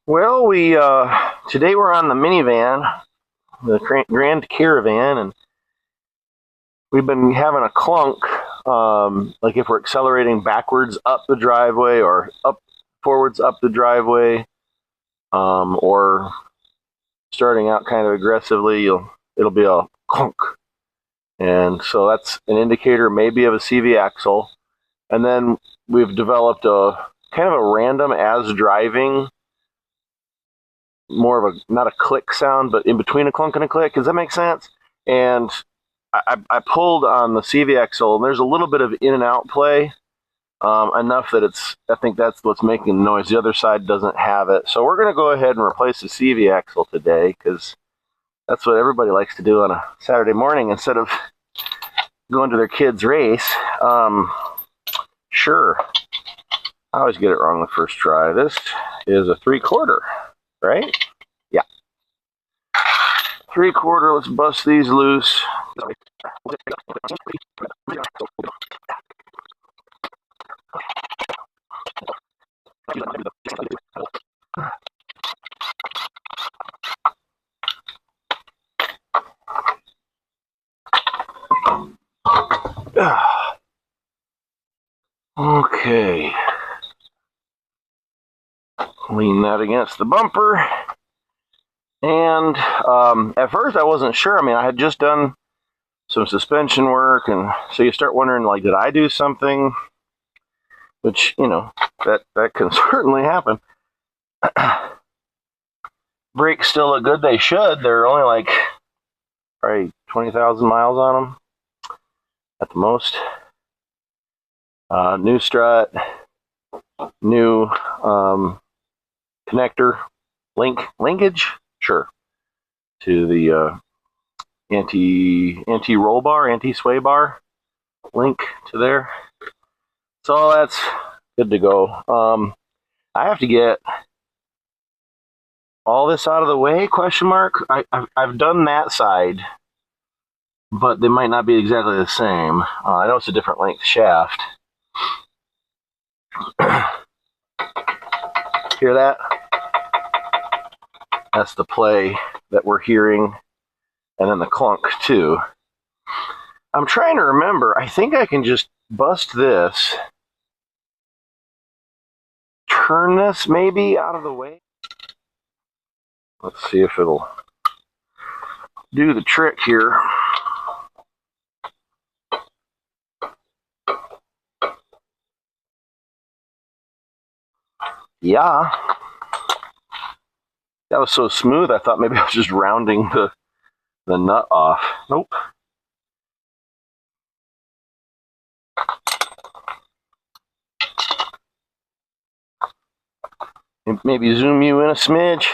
Well, we today we're on the minivan, the Grand Caravan, and we've been having a clunk. Like if we're accelerating backwards up the driveway or up forwards up the driveway, or starting out kind of aggressively, it'll be a clunk, and so that's an indicator maybe of a CV axle. And then we've developed a kind of a random as driving, more of a not a click sound, but in between a clunk and a click. Does that make sense? And I pulled on the CV axle, and there's a little bit of in and out play, enough that I think that's what's making the noise. The other side doesn't have it. So we're going to go ahead and replace the CV axle today, because that's what everybody likes to do on a Saturday morning instead of going to their kids' race. Sure. I always get it wrong the first try. This is a 3/4, right? Yeah. 3/4, let's bust these loose. Okay. Lean that against the bumper. And at first I wasn't sure. I mean, I had just done some suspension work, and so you start wondering, like, did I do something? Which, that can certainly happen. Brakes still look good. They should. They're only like probably 20,000 miles on them at the most. New strut, new connector, linkage, sure, to the anti-roll bar, anti-sway bar link to there. So that's good to go. I have to get all this out of the way, question mark. I've done that side, but they might not be exactly the same. I know it's a different length shaft. Hear that? That's the play that we're hearing, and then the clunk too. I'm trying to remember. I think I can just bust this, turn this maybe out of the way. Let's see if it'll do the trick here. Yeah. That was so smooth, I thought maybe I was just rounding the nut off. Nope. Maybe zoom you in a smidge.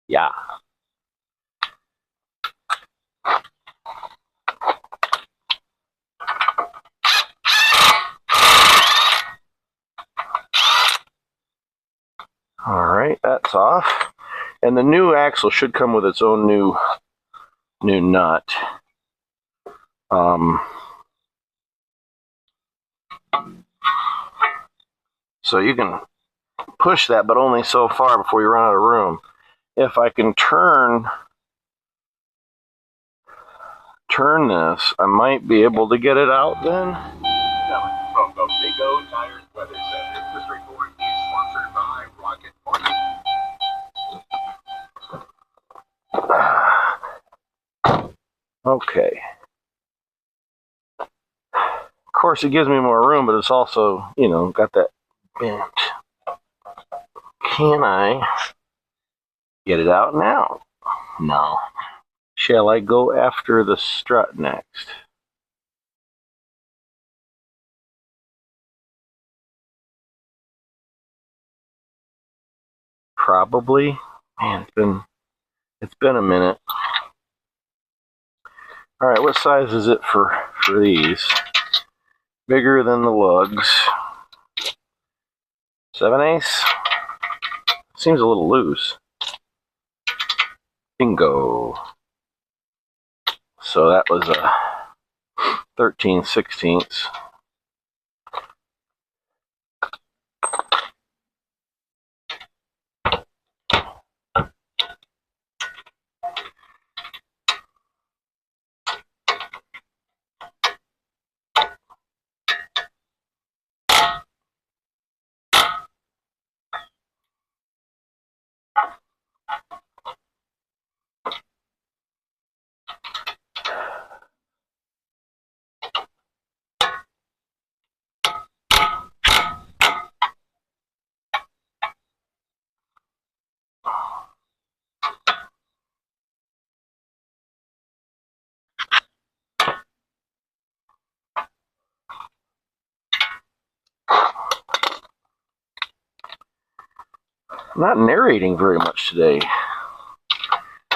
Yeah. All right, that's off. And the new axle should come with its own new nut. So you can push that, but only so far before you run out of room. If I can turn this, I might be able to get it out then. From the Big O Tires Weather Center, this report is sponsored by Rocket Mortgage. Okay. Of course, it gives me more room, but it's also, got that bent. Can I get it out now? No. Shall I go after the strut next? Probably. Man, it's been a minute. All right, what size is it for these? Bigger than the lugs. 7/8. Seems a little loose. Bingo. So that was a 13/16. I'm not narrating very much today.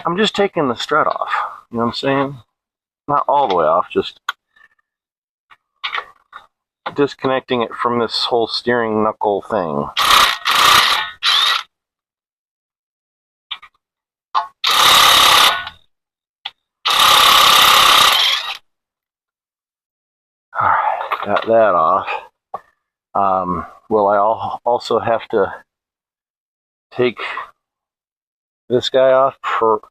I'm just taking the strut off. You know what I'm saying? Not all the way off, just disconnecting it from this whole steering knuckle thing. Alright, got that off. Will I also have to take this guy off for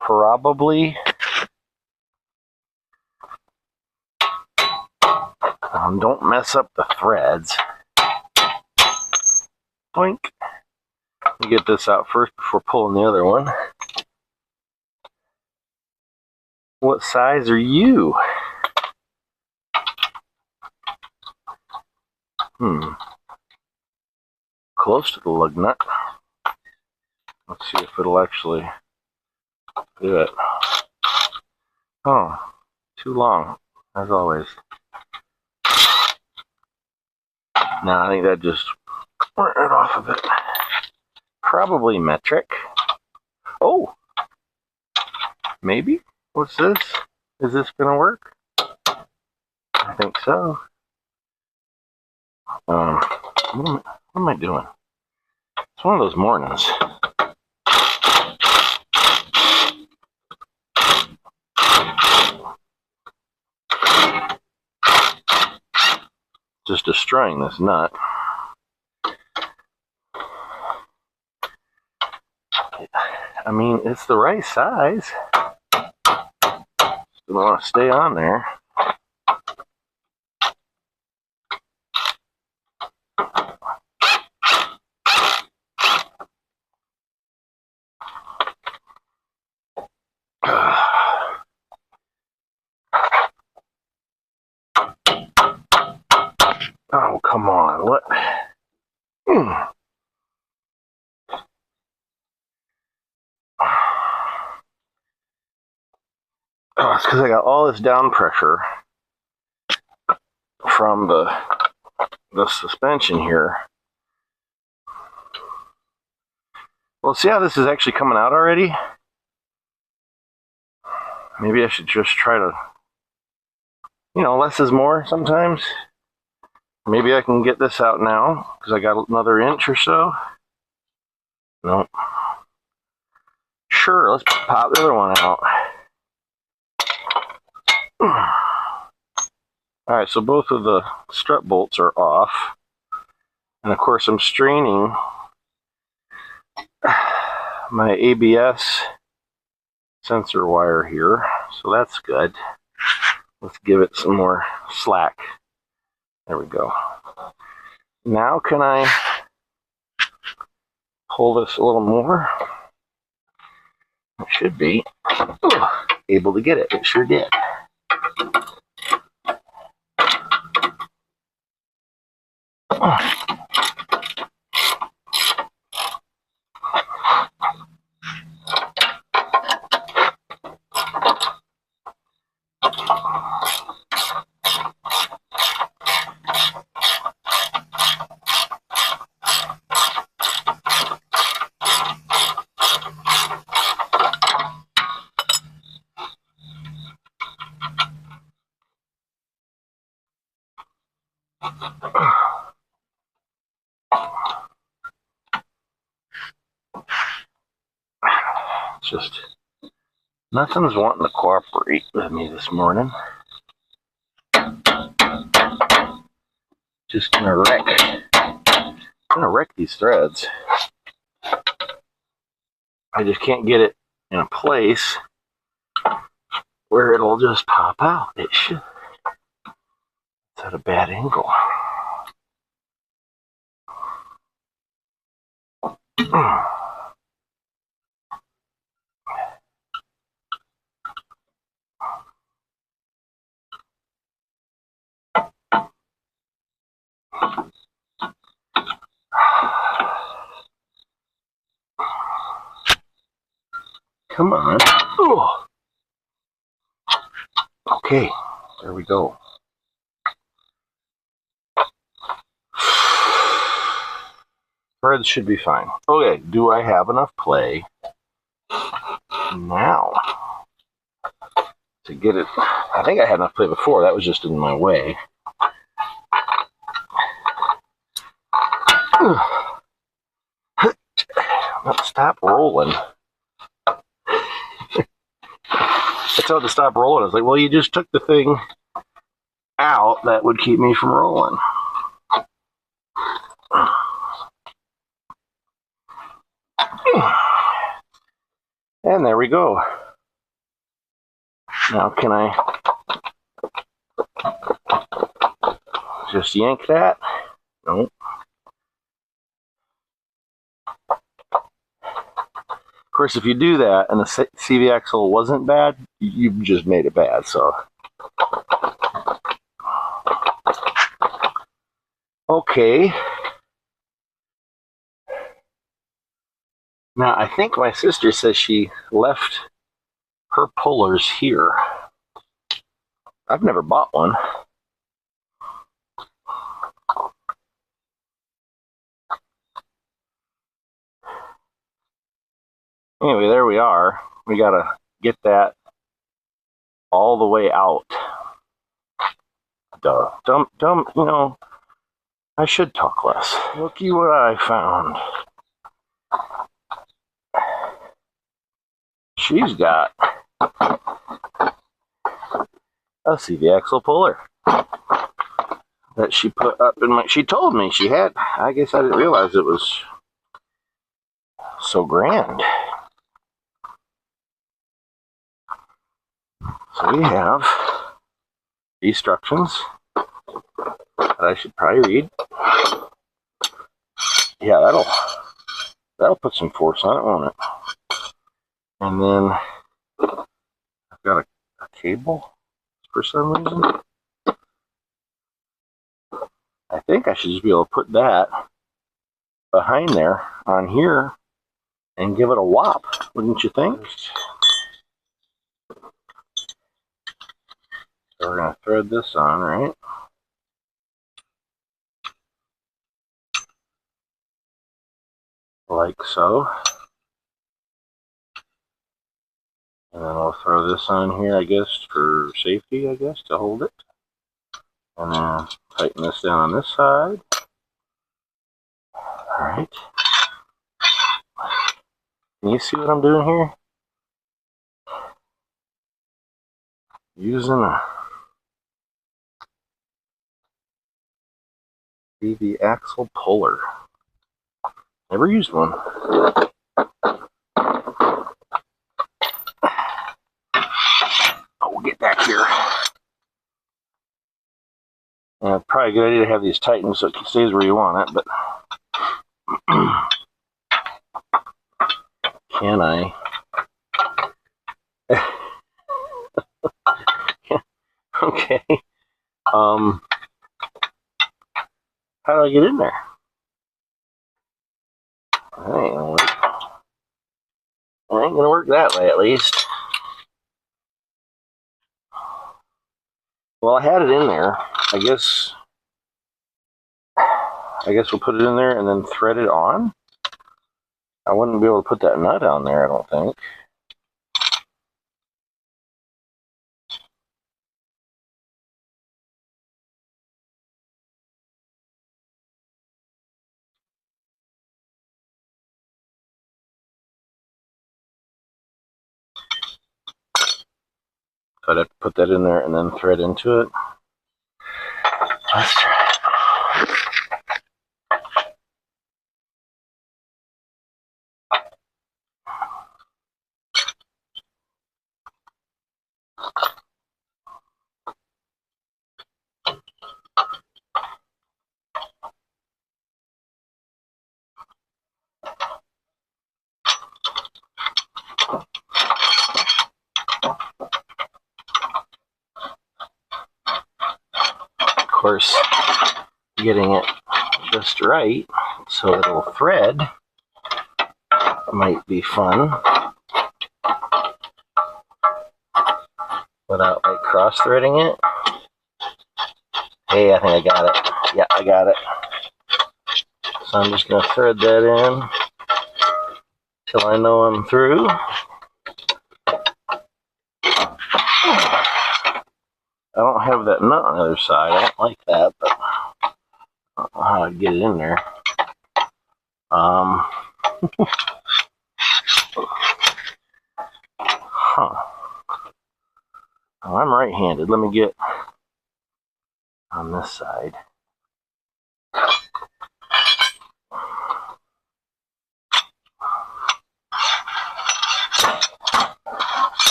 probably? Don't mess up the threads. Boink. Let me get this out first before pulling the other one. What size are you? Close to the lug nut. Let's see if it'll actually do it. Oh, too long, as always. No, I think that just went right off of it. Probably metric. Oh, maybe. What's this? Is this gonna work? I think so. What am I doing? It's one of those mornings. Just destroying this nut. I mean, it's the right size. Still want to stay on there. Oh, come on. What? Oh, it's because I got all this down pressure from the suspension here. Well, see how this is actually coming out already? Maybe I should just try to, less is more sometimes. Maybe I can get this out now because I got another inch or so. Nope. Sure, let's pop the other one out. Alright, so both of the strut bolts are off. And of course I'm straining my ABS sensor wire here, so that's good. Let's give it some more slack. There we go. Now can I pull this a little more? It should be able to get it. It sure did. Just nothing's wanting to cooperate with me this morning. Just gonna wreck these threads. I just can't get it in a place where it'll just pop out. It should. It's at a bad angle. Come on. Oh. Okay, there we go. Threads should be fine. Okay, do I have enough play now to get it? I think I had enough play before. That was just in my way. Stop rolling. I told it to stop rolling. I was like, well, you just took the thing out that would keep me from rolling. And there we go. Now, can I just yank that? Nope. Of course, if you do that and the CV axle wasn't bad, you just made it bad. So, okay. Now, I think my sister says she left her pullers here. I've never bought one. Anyway, there we are. We gotta get that all the way out. Duh. Dumb, you know, I should talk less. Looky what I found. She's got a CV axle puller that she put up in my... She told me she had. I guess I didn't realize it was so grand. So we have instructions that I should probably read. Yeah, that'll put some force on it, won't it? And then I've got a cable for some reason. I think I should just be able to put that behind there on here and give it a whop, wouldn't you think? So we're going to thread this on, right? Like so. And then I'll throw this on here, I guess, for safety, I guess, to hold it. And then tighten this down on this side. Alright. Can you see what I'm doing here? Using a CV axle puller. Never used one. Oh, we'll get back here. Probably a good idea to have these tightened so it stays where you want it, but can I? Okay. How do I get in there? That ain't gonna work. It ain't gonna work that way, at least. Well, I had it in there. I guess we'll put it in there and then thread it on. I wouldn't be able to put that nut on there, I don't think. So I'd have to put that in there and then thread into it. Let's try it. Of course, getting it just right so it'll thread might be fun without like cross threading it. Hey, I think I got it. Yeah, I got it. So I'm just going to thread that in till I know I'm through. I don't have that nut on the other side. I don't like that, but I don't know how to get it in there. Huh. Oh, I'm right-handed. Let me get on this side.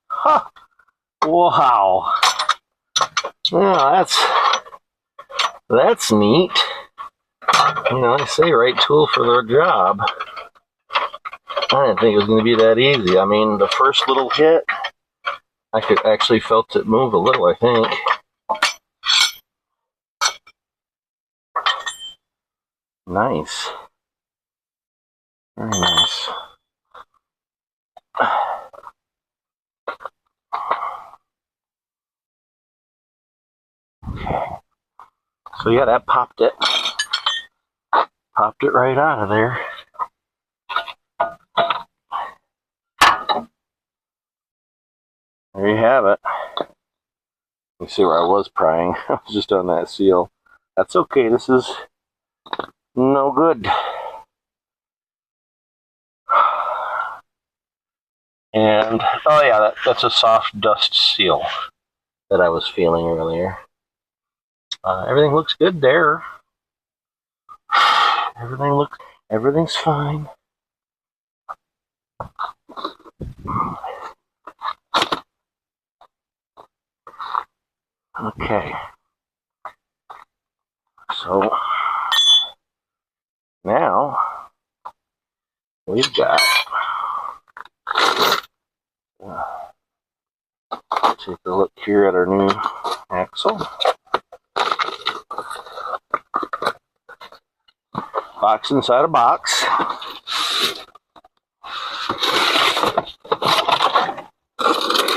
Huh. Wow. Yeah, that's neat. You know, they say right tool for their job. I didn't think it was going to be that easy. I mean, the first little hit, I could actually felt it move a little, I think. Nice. Very nice. Okay. So yeah, that popped it. Popped it right out of there. There you have it. You see where I was prying. I was just on that seal. That's okay. This is no good. And, oh yeah, that's a soft dust seal that I was feeling earlier. Everything looks good there. Everything's fine. Okay. So now we've got, take a look here at our new axle. Box inside a box.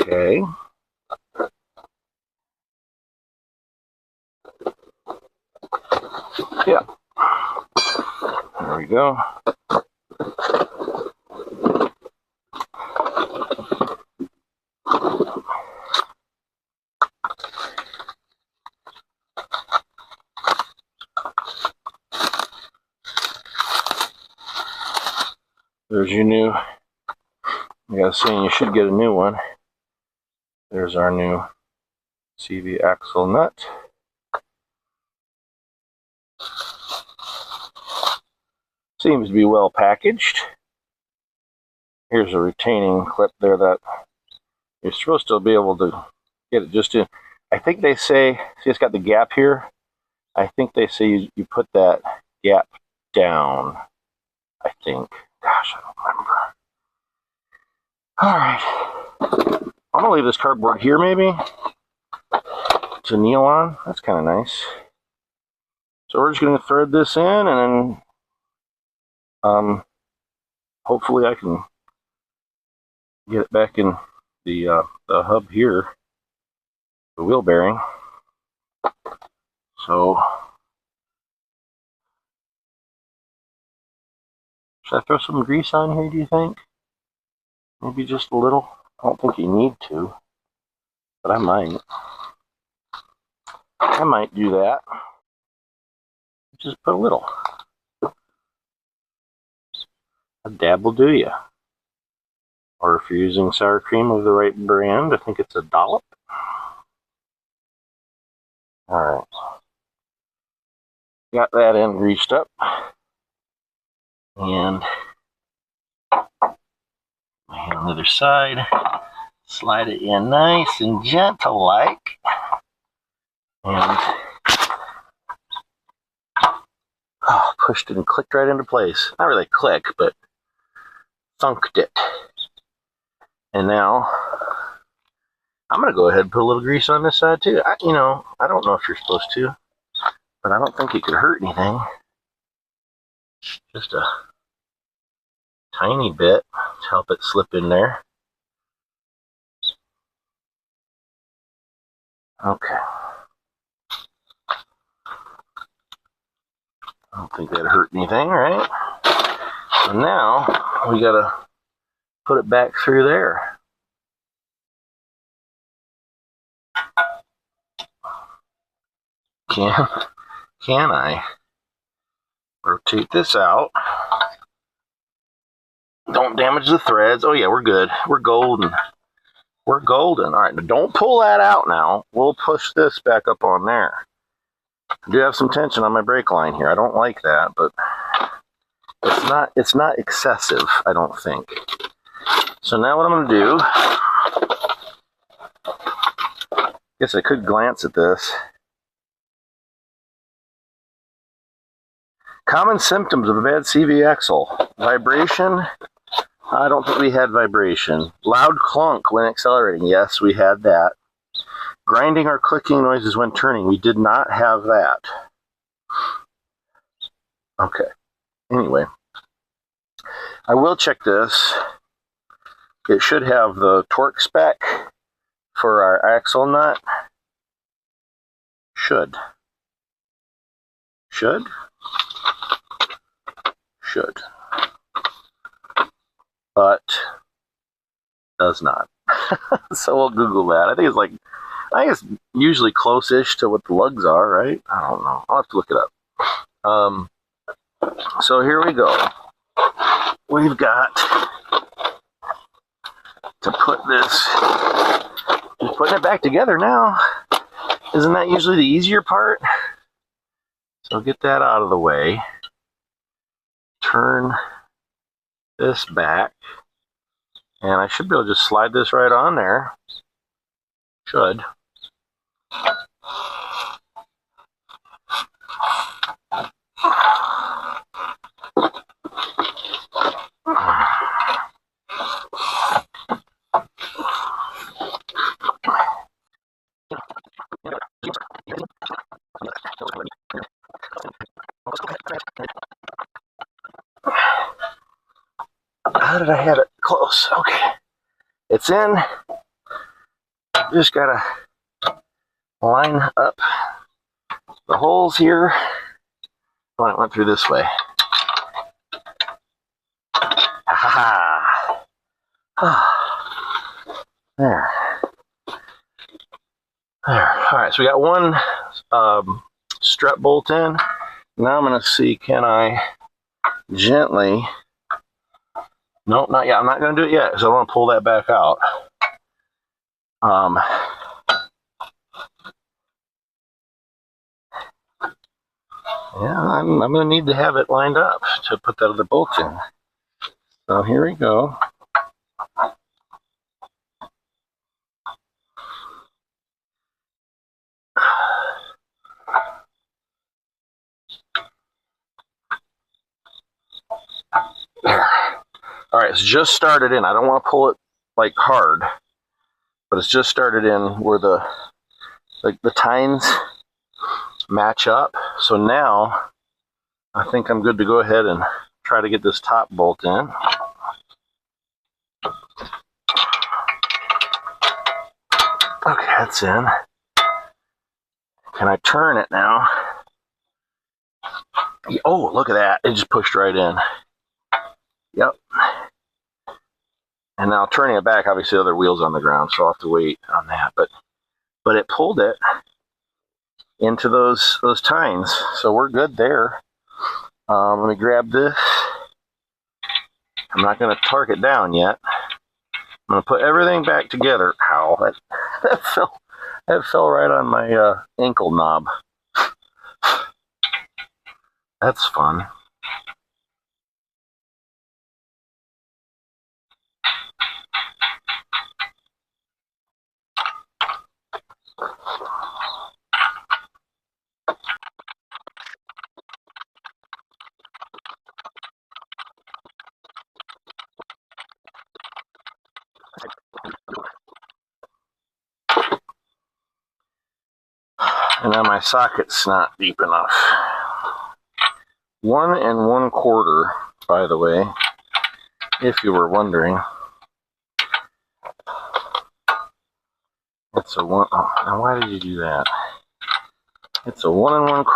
Okay. Yeah. There we go. There's your new, I got a saying you should get a new one. There's our new CV axle nut. Seems to be well packaged. Here's a retaining clip there that you're supposed to be able to get it just in. I think they say, see it's got the gap here? I think they say you put that gap down, I think. Gosh, I don't remember. All right. I'm going to leave this cardboard here maybe to kneel on. That's kind of nice. So we're just going to thread this in and then hopefully I can get it back in the hub here, the wheel bearing. So should I throw some grease on here, do you think? Maybe just a little. I don't think you need to, but I might. I might do that. Just put a little. A dab will do you. Or if you're using sour cream of the right brand, I think it's a dollop. Alright. Got that end greased up. And my hand on the other side. Slide it in nice and gentle like. And pushed it and clicked right into place. Not really click, but thunked it. And now I'm going to go ahead and put a little grease on this side too. I don't know if you're supposed to, but I don't think it could hurt anything. Just a tiny bit to help it slip in there. Okay. I don't think that hurt anything, right? So now we gotta put it back through there. Can I rotate this out? Don't damage the threads. Oh yeah, we're good. We're golden. We're golden. All right, now don't pull that out now. We'll push this back up on there. I do have some tension on my brake line here. I don't like that, but it's not excessive, I don't think. So now what I'm going to do, guess I could glance at this. Common symptoms of a bad CV axle. Vibration. I don't think we had vibration. Loud clunk when accelerating. Yes, we had that. Grinding or clicking noises when turning. We did not have that. Okay. Anyway, I will check this. It should have the torque spec for our axle nut. Should. But does not. So we'll Google that. I think it's usually close-ish to what the lugs are, right? I don't know. I'll have to look it up. So here we go. We've got to put this, just putting it back together now. Isn't that usually the easier part? So get that out of the way. Turn this back. And I should be able to just slide this right on there. Should. How did I have it close? Okay. It's in. Just gotta line up the holes here. Oh, it went through this way. Ha ha. There. All right, so we got one strut bolt in. Now I'm going to see, can I gently... Nope, not yet. I'm not going to do it yet, so I want to pull that back out. Yeah, I'm going to need to have it lined up to put that other bolt in. So here we go. There. All right, it's just started in. I don't want to pull it like hard, but it's just started in where the tines match up. So now I think I'm good to go ahead and try to get this top bolt in. Okay, that's in. Can I turn it now? Oh, look at that. It just pushed right in. Yep. And now turning it back, obviously the other wheel's on the ground, so I'll have to wait on that. But it pulled it into those tines, so we're good there. Let me grab this. I'm not going to torque it down yet. I'm going to put everything back together. Ow, that fell right on my ankle knob. That's fun. And now my socket's not deep enough. 1 1/4, by the way, if you were wondering. It's a one. Oh, now why did you do that? It's a 1 1/4.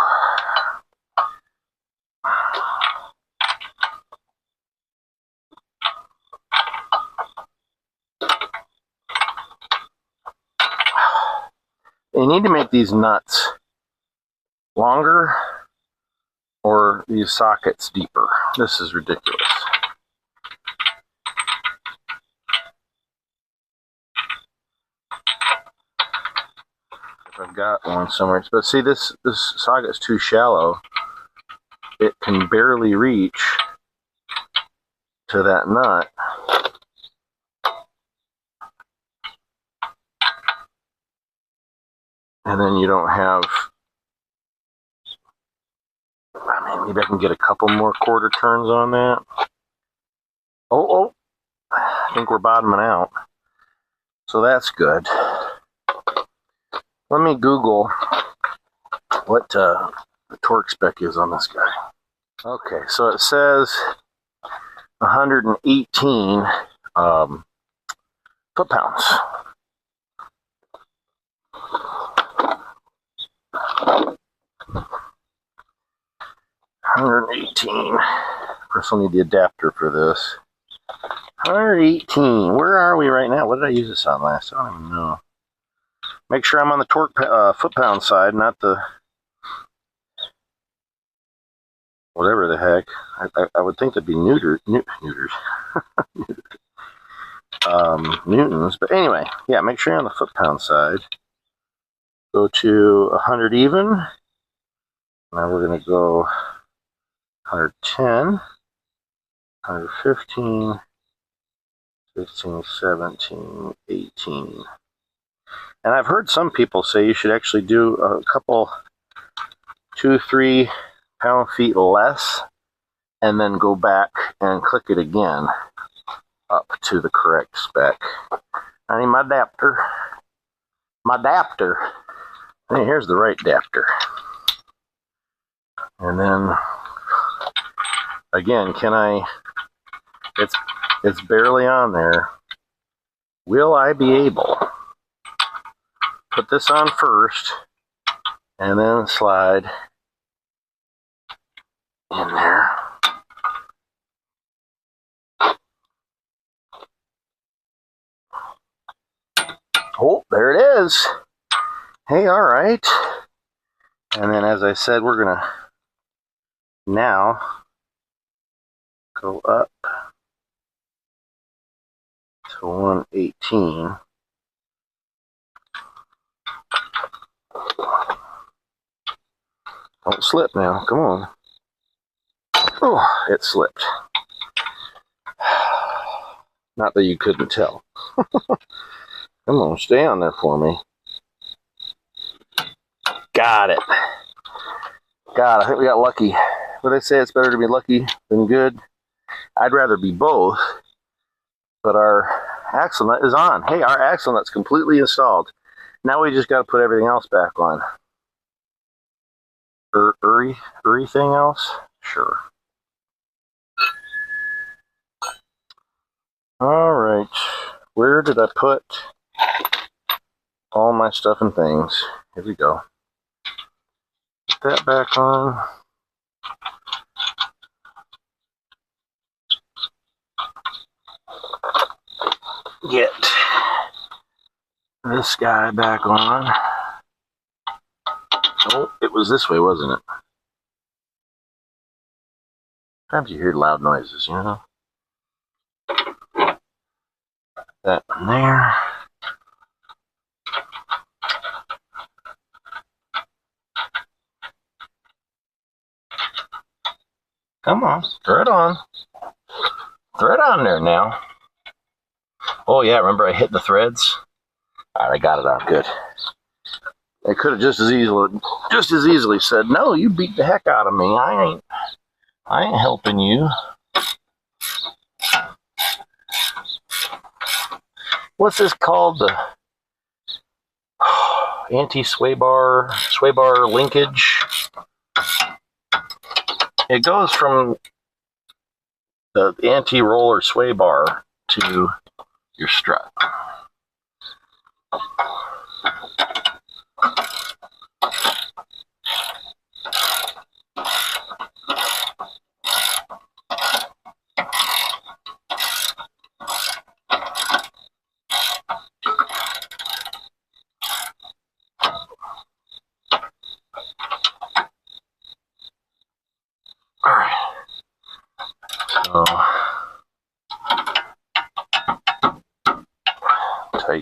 They need to make these nuts longer or these sockets deeper. This is ridiculous. If I've got one somewhere, but see, this socket's too shallow. It can barely reach to that nut. And then you don't have, I mean, maybe I can get a couple more quarter turns on that. Oh, I think we're bottoming out. So that's good. Let me Google what the torque spec is on this guy. Okay, so it says 118 foot-pounds. 118. Of course, I'll need the adapter for this. 118. Where are we right now? What did I use this on last? I don't even know. Make sure I'm on the torque foot-pound side, not the whatever the heck. I would think that'd be neuters. Newtons. But anyway, yeah, make sure you're on the foot-pound side. Go to 100 even. Now we're going to go 110, 115, 16, 17, 18. And I've heard some people say you should actually do a couple, 2-3 pound-feet less, and then go back and click it again up to the correct spec. I need my adapter. Hey, here's the right adapter. And then, again, it's barely on there. Will I be able to put this on first and then slide in there? Oh, there it is. Hey, all right. And then, as I said, we're going to now go up to 118. Don't slip now. Come on. Oh, it slipped. Not that you couldn't tell. Come on, stay on there for me. Got it. God, I think we got lucky. But they say it's better to be lucky than good. I'd rather be both. But our axle nut is on. Hey, our axle nut's completely installed. Now we just got to put everything else back on. Everything else? Sure. All right. Where did I put all my stuff and things? Here we go. Put that back on. Get this guy back on. Oh, it was this way, wasn't it? Sometimes you hear loud noises, you know? That one there. Come on, throw it on. Throw it on there now. Oh yeah, remember I hit the threads? All right, I got it on, good. They could have just as easily said, no, you beat the heck out of me. I ain't helping you. What's this called? The anti-sway bar linkage. It goes from the anti-roller sway bar to your strut.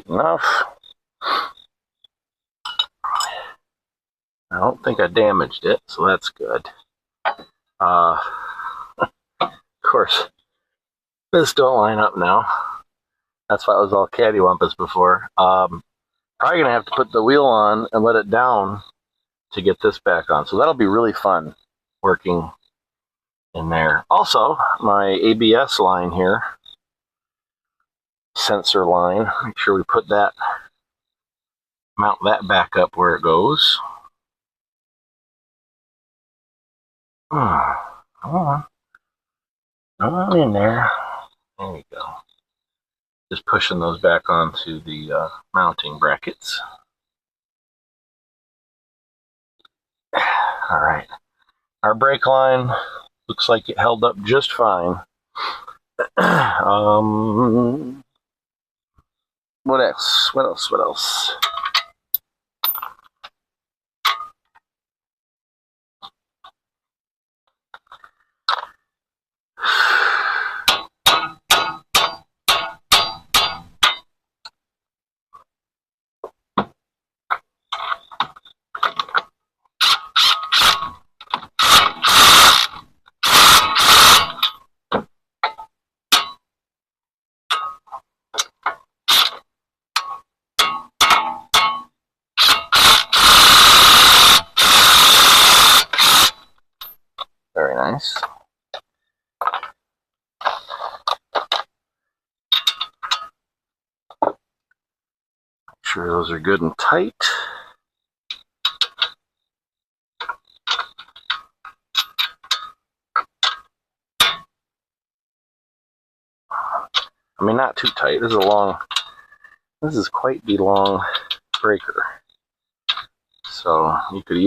tight enough. I don't think I damaged it, so that's good. Of course, this don't line up now. That's why it was all cattywampus before. Probably gonna have to put the wheel on and let it down to get this back on. So that'll be really fun working in there. Also, my ABS line here, sensor line, make sure we put that, mount that back up where it goes. Come on in there. There we go. Just pushing those back onto the mounting brackets. All right. Our brake line looks like it held up just fine. What else? What else? Very nice. Make sure those are good and tight. I mean, not too tight. This is quite the long breaker. So you could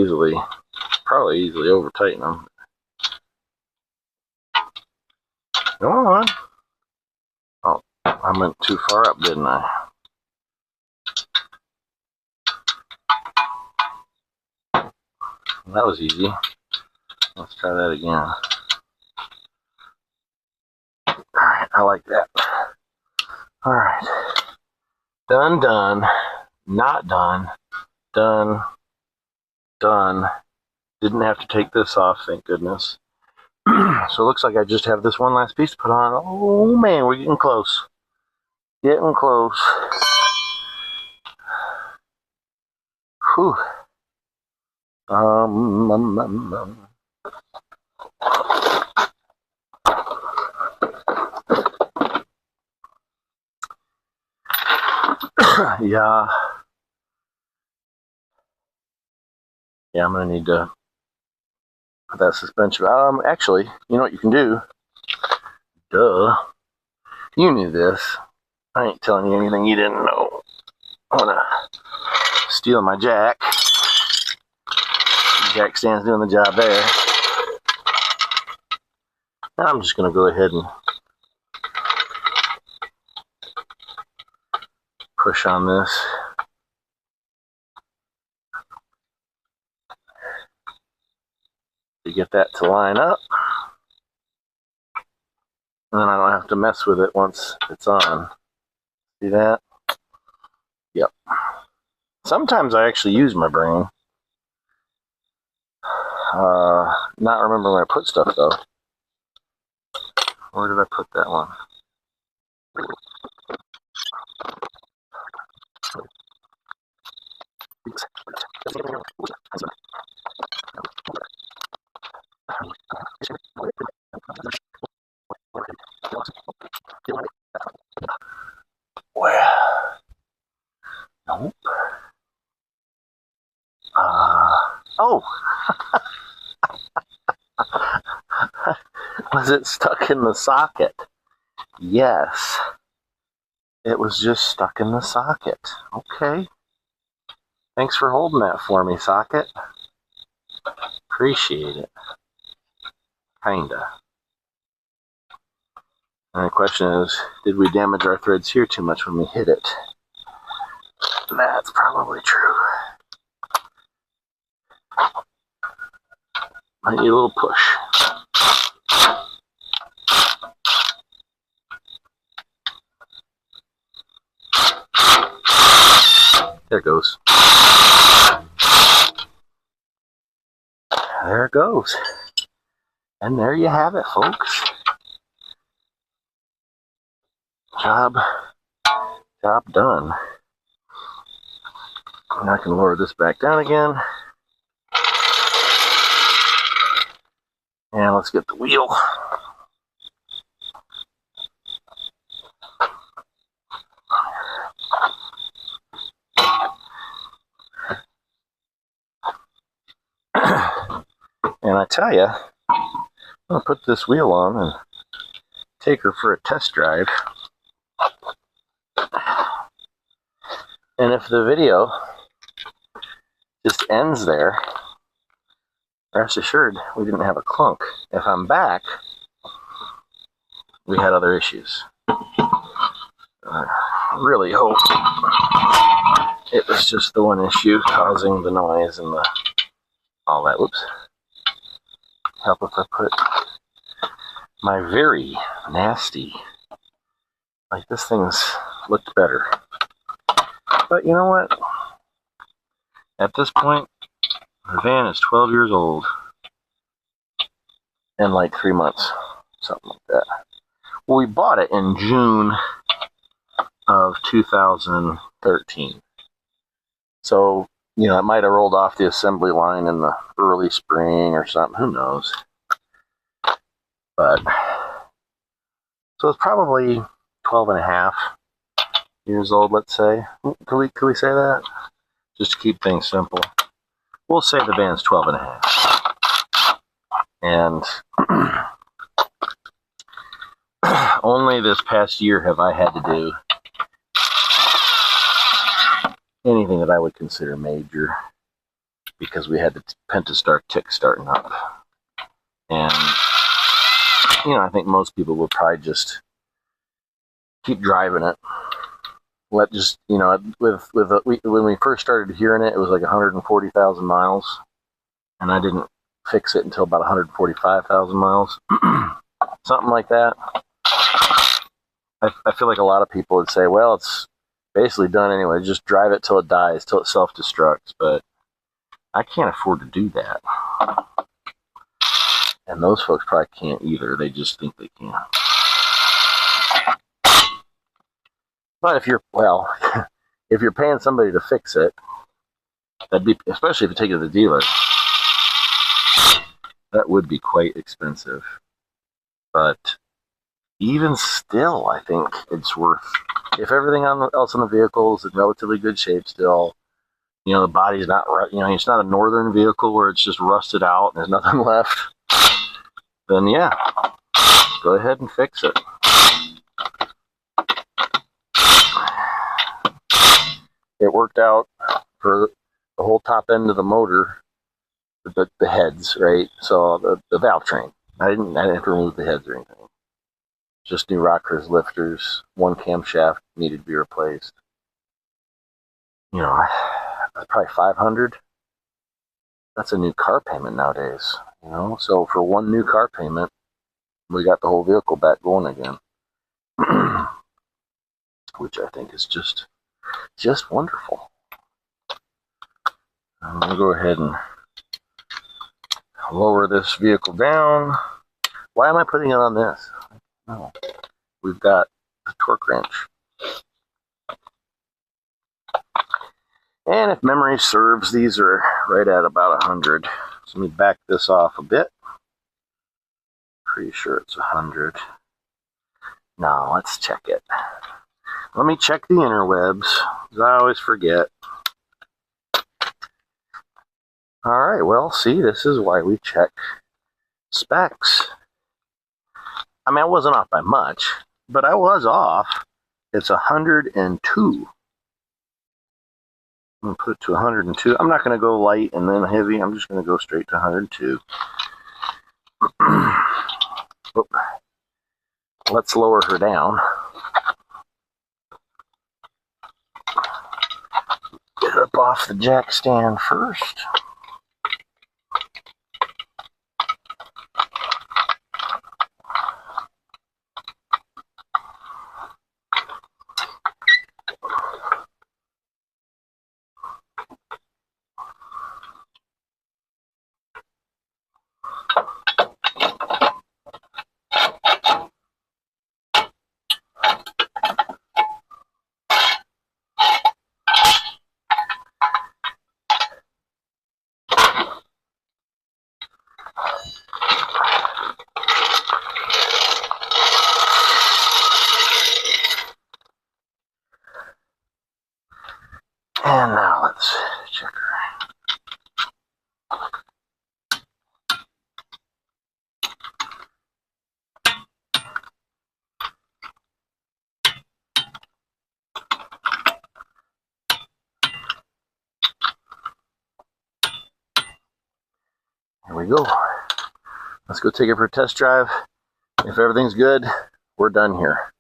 probably easily over tighten them. Go on. Oh, I went too far up, didn't I? That was easy. Let's try that again. Alright, I like that. Alright. Done, not done, done. Didn't have to take this off, thank goodness. So it looks like I just have this one last piece to put on. Oh man, we're getting close. Getting close. Whew. Yeah. Yeah, I'm gonna need to put that suspension. Actually, you know what you can do? Duh. You knew this. I ain't telling you anything you didn't know. I'm gonna steal my jack. Jack stand's doing the job there. Now I'm just gonna go ahead and push on this. To get that to line up. And then I don't have to mess with it once it's on. See that? Yep. Sometimes I actually use my brain. Not remember where I put stuff though. Where did I put that one? Well, nope. Oh! Was it stuck in the socket? Yes. It was just stuck in the socket. Okay. Thanks for holding that for me, socket. Appreciate it. Kinda. And the question is, did we damage our threads here too much when we hit it? That's probably true. Might need a little push. There it goes. There it goes. And there you have it, folks. Job done. And I can lower this back down again. And let's get the wheel. And I tell you, I'm going to put this wheel on and take her for a test drive. And if the video just ends there, rest assured we didn't have a clunk. If I'm back, we had other issues. I really hope it was just the one issue causing the noise and all that. Whoops. Help if I put my very nasty, like this thing's looked better. But you know what? At this point, the van is 12 years old and like 3 months, something like that. Well, we bought it in June of 2013. So, you know, it might have rolled off the assembly line in the early spring or something. Who knows? But, so it's probably 12 and a half years old, let's say. Can we say that? Just to keep things simple. We'll say the van's 12 and a half. And only this past year have I had to do anything that I would consider major, because we had the Pentastar tick starting up. And, you know, I think most people will probably just keep driving it. Let just, you know, when we first started hearing it, it was like 140,000 miles. And I didn't fix it until about 145,000 miles. Something like that. I feel like a lot of people would say, well, it's basically done anyway. Just drive it till it dies, till it self-destructs. But I can't afford to do that. And those folks probably can't either. They just think they can. But if you're, well, if you're paying somebody to fix it, that'd be, especially if you take it to the dealer, that would be quite expensive. But even still, I think it's worth, if everything else in the vehicle is in relatively good shape still, you know, the body's not, you know, it's not a northern vehicle where it's just rusted out and there's nothing left, then yeah, go ahead and fix it. It worked out for the whole top end of the motor, the heads, right? So the valve train. I didn't have to remove the heads or anything. Just new rockers, lifters, one camshaft needed to be replaced. You know, probably 500. That's a new car payment nowadays. You know, so for one new car payment, we got the whole vehicle back going again, which I think is just wonderful. I'm gonna go ahead and lower this vehicle down. Why am I putting it on this? No, we've got the torque wrench. And if memory serves, these are right at about 100. So let me back this off a bit. Pretty sure it's 100. Now let's check it. Let me check the interwebs, because I always forget. All right, well, see, this is why we check specs. I mean, I wasn't off by much, but I was off. It's 102. I'm going to put it to 102. I'm not going to go light and then heavy. I'm just going to go straight to 102. Let's lower her down. Get up off the jack stand first. And now let's check her. Here we go. Let's go take it for a test drive. If everything's good, we're done here.